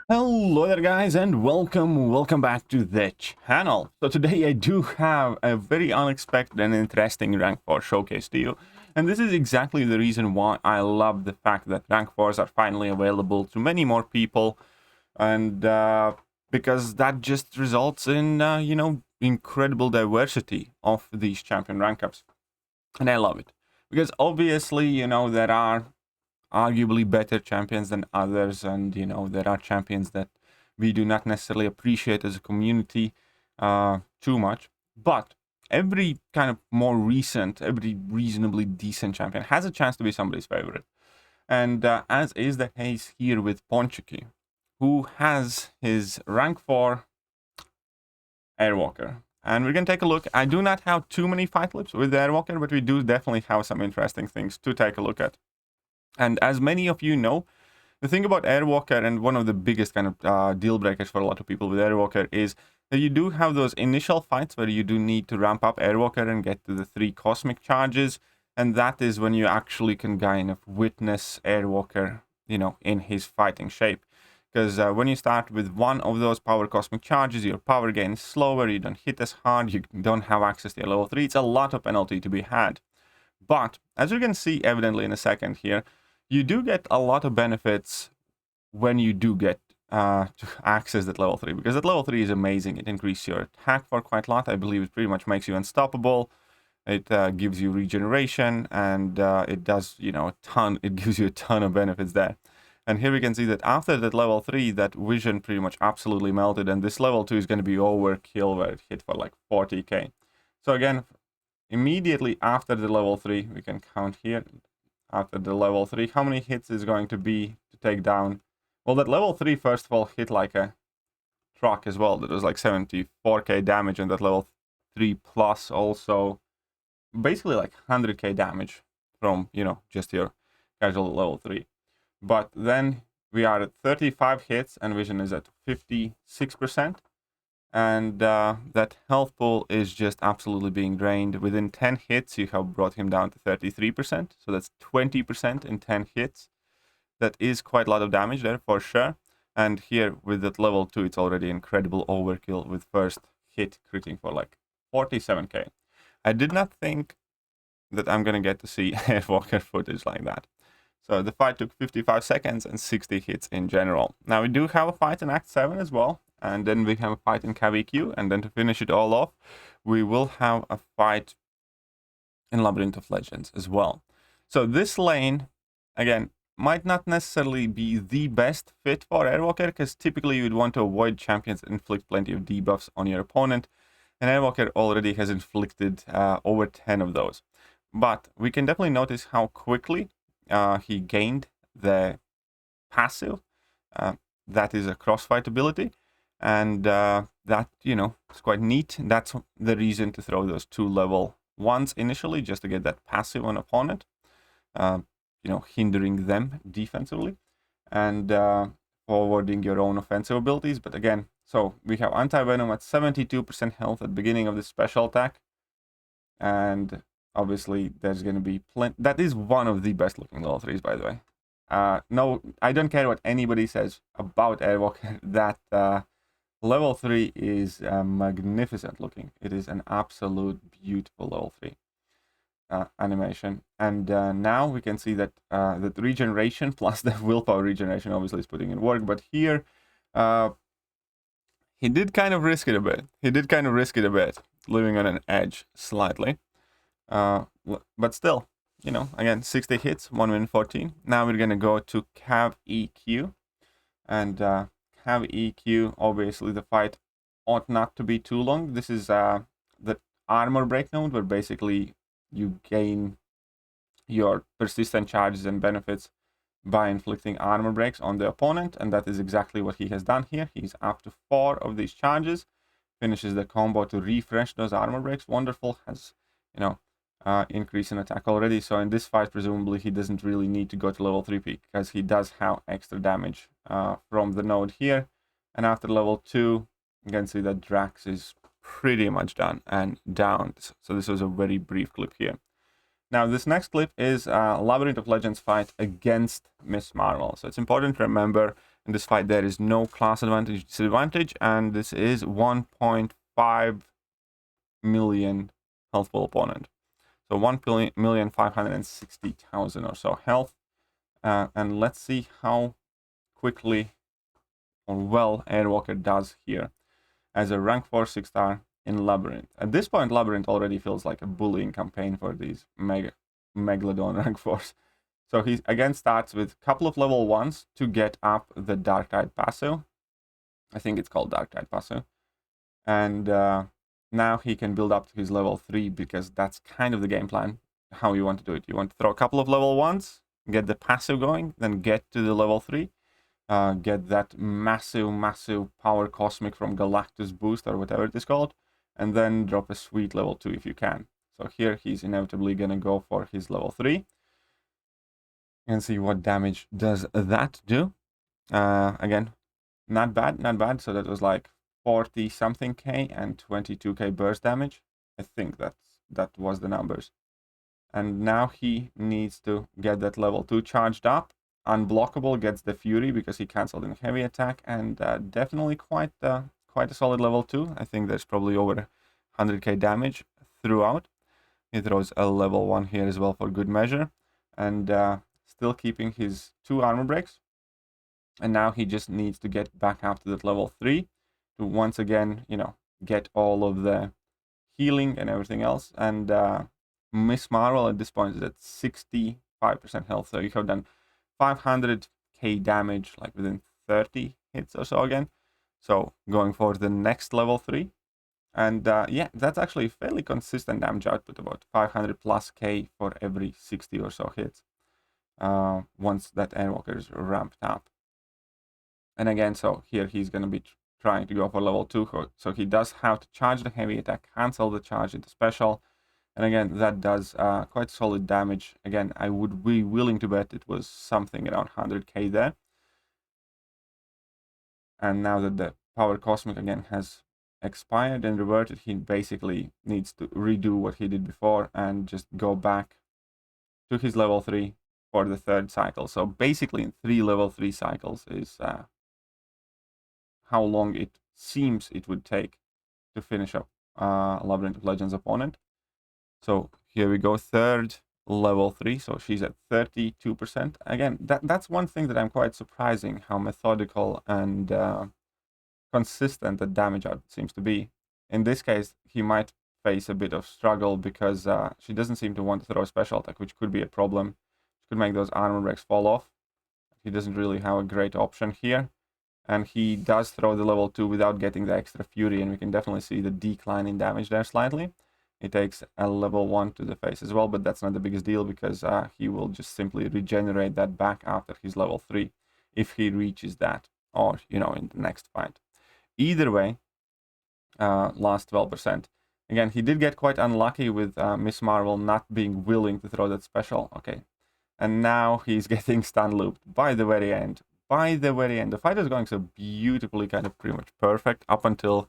Hello there guys and welcome back to the channel. So today I do have a very unexpected and interesting rank 4 showcase to you. And this is exactly the reason why I love the fact that rank 4s are finally available to many more people. And because that just results in, incredible diversity of these champion rank ups. And I love it. Because obviously, there are arguably better champions than others, and there are champions that we do not necessarily appreciate as a community too much, but every kind of more recent, every reasonably decent champion has a chance to be somebody's favorite. And as is the case here with Ponchiki, who has his rank 4 Airwalker. And we're going to take a look. I do not have too many fight clips with the Airwalker, but we do definitely have some interesting things to take a look at. And as many of you know, the thing about Airwalker, and one of the biggest kind of deal breakers for a lot of people with Airwalker, is that you do have those initial fights where you do need to ramp up Airwalker and get to the 3 cosmic charges. And that is when you actually can kind of witness Airwalker, in his fighting shape. Because when you start with one of those power cosmic charges, your power gain is slower, you don't hit as hard, you don't have access to your level 3. It's a lot of penalty to be had. But as you can see evidently in a second here, you do get a lot of benefits when you do get to access that level 3, because that level 3 is amazing. It increases your attack for quite a lot. I believe it pretty much makes you unstoppable. It gives you regeneration, and it does, a ton. It gives you a ton of benefits there. And here we can see that after that level 3, that vision pretty much absolutely melted, and this level 2 is going to be overkill, where it hit for like 40k. So again, immediately after the level 3, we can count here. After the level 3, how many hits is going to be to take down? Well, that level 3 first of all hit like a truck as well. That was like 74k damage, and that level 3 plus also basically like 100k damage from, just your casual level 3. But then we are at 35 hits and vision is at 56%. And that health pool is just absolutely being drained. Within 10 hits, you have brought him down to 33%. So that's 20% in 10 hits. That is quite a lot of damage there for sure. And here with that level 2, it's already incredible overkill with first hit critting for like 47k. I did not think that I'm going to get to see Airwalker footage like that. So the fight took 55 seconds and 60 hits in general. Now we do have a fight in Act 7 as well. And then we have a fight in KVQ, and then to finish it all off, we will have a fight in Labyrinth of Legends as well. So this lane, again, might not necessarily be the best fit for Airwalker, because typically you'd want to avoid champions that inflict plenty of debuffs on your opponent, and Airwalker already has inflicted over 10 of those. But we can definitely notice how quickly he gained the passive. That is a crossfight ability. And that, is quite neat. That's the reason to throw those 2 level 1s initially, just to get that passive on opponent, hindering them defensively, and forwarding your own offensive abilities. But again, so we have Anti-Venom at 72% health at the beginning of this special attack. And obviously there's going to be plenty. That is one of the best looking level 3s, by the way. No, I don't care what anybody says about Airwalker. That level 3 is magnificent looking. It is an absolute beautiful level 3 animation. And now we can see that the regeneration plus the willpower regeneration obviously is putting in work. But here, he did kind of risk it a bit. Living on an edge slightly. But still, again, 60 hits, 1 win 14. Now we're going to go to Cav EQ. And have EQ, obviously the fight ought not to be too long. This is the armor break node, where basically you gain your persistent charges and benefits by inflicting armor breaks on the opponent, and that is exactly what he has done here. He's up to 4 of these charges, finishes the combo to refresh those armor breaks. Wonderful, has increase in attack already. So in this fight, presumably he doesn't really need to go to level 3 peak, because he does have extra damage from the node here. And after level 2, you can see that Drax is pretty much done and down. So this was a very brief clip here. Now this next clip is Labyrinth of Legends fight against Miss Marvel. So it's important to remember In this fight, there is no class advantage, disadvantage, and this is 1.5 million health pool opponent. So 1,560,000 or so health. And let's see how quickly or well Airwalker does here as a rank 4 6-star in Labyrinth. At this point, Labyrinth already feels like a bullying campaign for these Megalodon rank 4s. So he again starts with a couple of level 1s to get up the Dark Tide passive. I think it's called Dark Tide passive. And now he can build up to his level 3 because that's kind of the game plan, how you want to do it. You want to throw a couple of level 1s, get the passive going, then get to the level 3. Get that massive power cosmic from Galactus boost or whatever it is called, and then drop a sweet level 2 if you can. So here he's inevitably gonna go for his level 3 and see what damage does that do. Again, not bad. So that was like 40 something K and 22K burst damage. I think that was the numbers. And now he needs to get that level 2 charged up. Unblockable, gets the Fury because he cancelled in heavy attack, and definitely quite a solid level 2. I think there's probably over 100k damage throughout. He throws a level 1 here as well for good measure, and still keeping his 2 armor breaks. And now he just needs to get back up to that level 3 to once again, you know, get all of the healing and everything else. And Miss Marvel at this point is at 65% health, so you have done 500k damage like within 30 hits or so again. So going for the next level 3. And yeah, that's actually fairly consistent damage output, about 500 plus k for every 60 or so hits once that Airwalker is ramped up. And again, so here he's going to be trying to go for level 2. So he does have to charge the heavy attack, cancel the charge into special. And again, that does quite solid damage. Again, I would be willing to bet it was something around 100k there. And now that the Power Cosmic again has expired and reverted, he basically needs to redo what he did before and just go back to his level 3 for the 3rd cycle. So basically in 3 level 3 cycles is how long it seems it would take to finish up Labyrinth of Legends opponent. So here we go, 3rd level 3, so she's at 32%. Again, that's one thing that I'm quite surprising, how methodical and consistent the damage output seems to be. In this case, he might face a bit of struggle because she doesn't seem to want to throw a special attack, which could be a problem. She could make those armor breaks fall off. He doesn't really have a great option here. And he does throw the level 2 without getting the extra Fury, and we can definitely see the decline in damage there slightly. He takes a level 1 to the face as well, but that's not the biggest deal because he will just simply regenerate that back after his level 3 if he reaches that, or, you know, in the next fight. Either way, last 12%. Again, he did get quite unlucky with Miss Marvel not being willing to throw that special. Okay, and now he's getting stun looped by the very end. The fight is going so beautifully, kind of pretty much perfect up until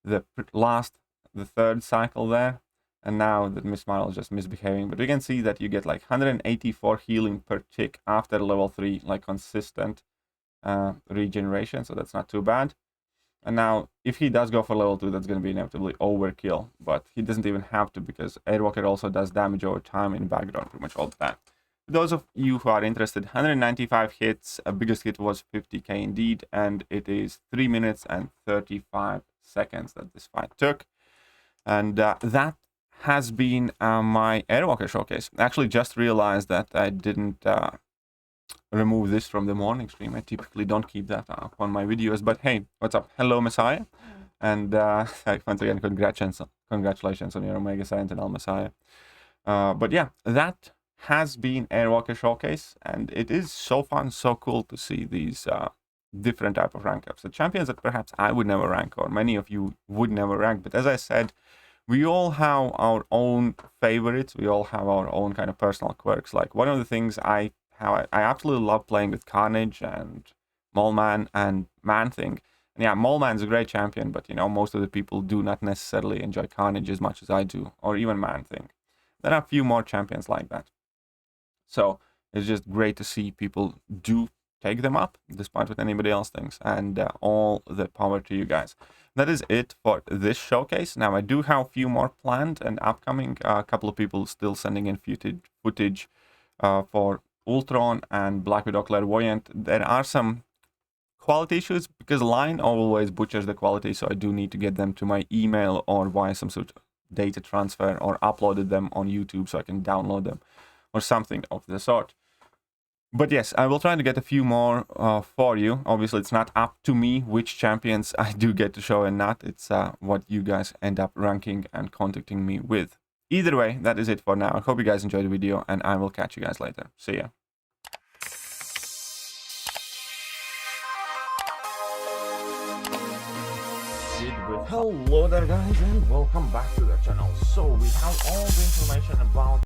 the 3rd cycle there. And now that Miss Marvel is just misbehaving. But we can see that you get like 184 healing per tick after level 3, like consistent regeneration. So that's not too bad. And now if he does go for level 2, that's going to be inevitably overkill. But he doesn't even have to because Airwalker also does damage over time in background pretty much all the time. For those of you who are interested, 195 hits, a biggest hit was 50k indeed, and it is 3 minutes and 35 seconds that this fight took. And that has been my Airwalker showcase. I actually just realized that I didn't remove this from the morning stream. I typically don't keep that up on my videos, but hey, what's up? Hello, Messiah. And once again, congratulations on your Omega Sentinel, Messiah. But yeah, that has been Airwalker showcase, and it is so fun, so cool to see these different type of rank ups. The champions that perhaps I would never rank, or many of you would never rank, but as I said, we all have our own favorites. We all have our own kind of personal quirks. Like one of the things I absolutely love playing with Carnage and Moleman and Man-Thing. And yeah, Moleman's a great champion, but you know, most of the people do not necessarily enjoy Carnage as much as I do, or even Man-Thing. There are a few more champions like that. So it's just great to see people do take them up, despite what anybody else thinks. And all the power to you guys. That is it for this showcase. Now, I do have a few more planned and upcoming. A couple of people still sending in footage for Ultron and Black Widow Clairvoyant. There are some quality issues because Line always butchers the quality, so I do need to get them to my email or via some sort of data transfer, or uploaded them on YouTube so I can download them or something of the sort. But yes, I will try to get a few more for you. Obviously, it's not up to me which champions I do get to show and not. It's what you guys end up ranking and contacting me with. Either way, that is it for now. I hope you guys enjoyed the video, and I will catch you guys later. See ya. Hello there guys, and welcome back to the channel. So we have all the information about